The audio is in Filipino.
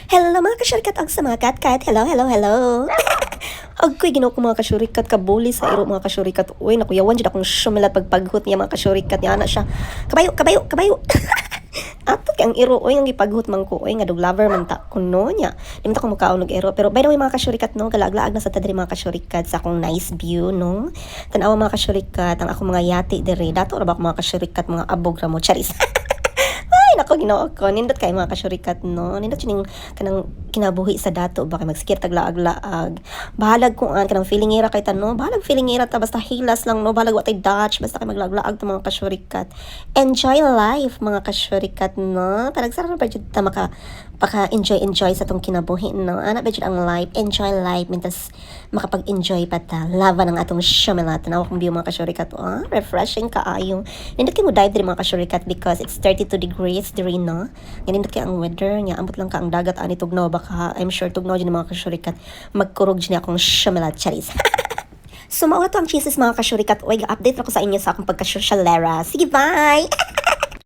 Hello mga kasyurikat ag sa mga katkat. Hello, hello, hello. Agko'y ginaw ko mga kasyurikat kabuli sa iro mga kasyurikat. Uy, nakuyawan dyan akong syumilat pagpaghut niya mga kasyurikat niya. Ana siya. Kabayo, kabayo, kabayo. Ato kay ang iro, oy, ang ipaghut man ko. Oy, nga dog lover man ta. Kuno niya. Di man ta ko mukhaon og iro. Pero by the way mga kasyurikat no, galaag-laag na sa tadiri mga kasyurikat sa akong nice view no. Tanawa mga kasyurikat, ang akong mga yati diri. Dato ra ba ako mga kasyurikat, mga abog ra mo. Charis. Ay, nako ginoo ko. Nindot kay mga kasyurikat, no? Nindot yun yung kanang kinabuhi sa dato. Baka magsikir taglaag-laag. Bahalag kung kanang feeling ira kay tano. Bahalag feeling ira ta. Basta hilas lang, no? Bahalag watay Dutch. Basta kay maglaag-laag ta mga kasyurikat. Enjoy life, mga kasyurikat, no? Parang sarap pa dyan ta enjoy sa tong kinabuhi, no? Anak ba dyan ang life? Enjoy life. Mintas makapag-enjoy pa ta. Lava ng atong syamela. Tanawa kong view mga kasyurikat. Ah, refreshing kaayo. Nindot kayo mo dive din mga kasyurikat because it's 32 degrees diri no. Ganindot kay ang weather niya. Ambot lang ka ang dagat ani tugnaw baka I'm sure tugnaw dyan mga kasyurikat. Magkurog dyan akong syamela charis. So mao to ang cheeses mga kasyurikat. Oy, update ako sa inyo sa akong pagka-socialera. Sige, bye!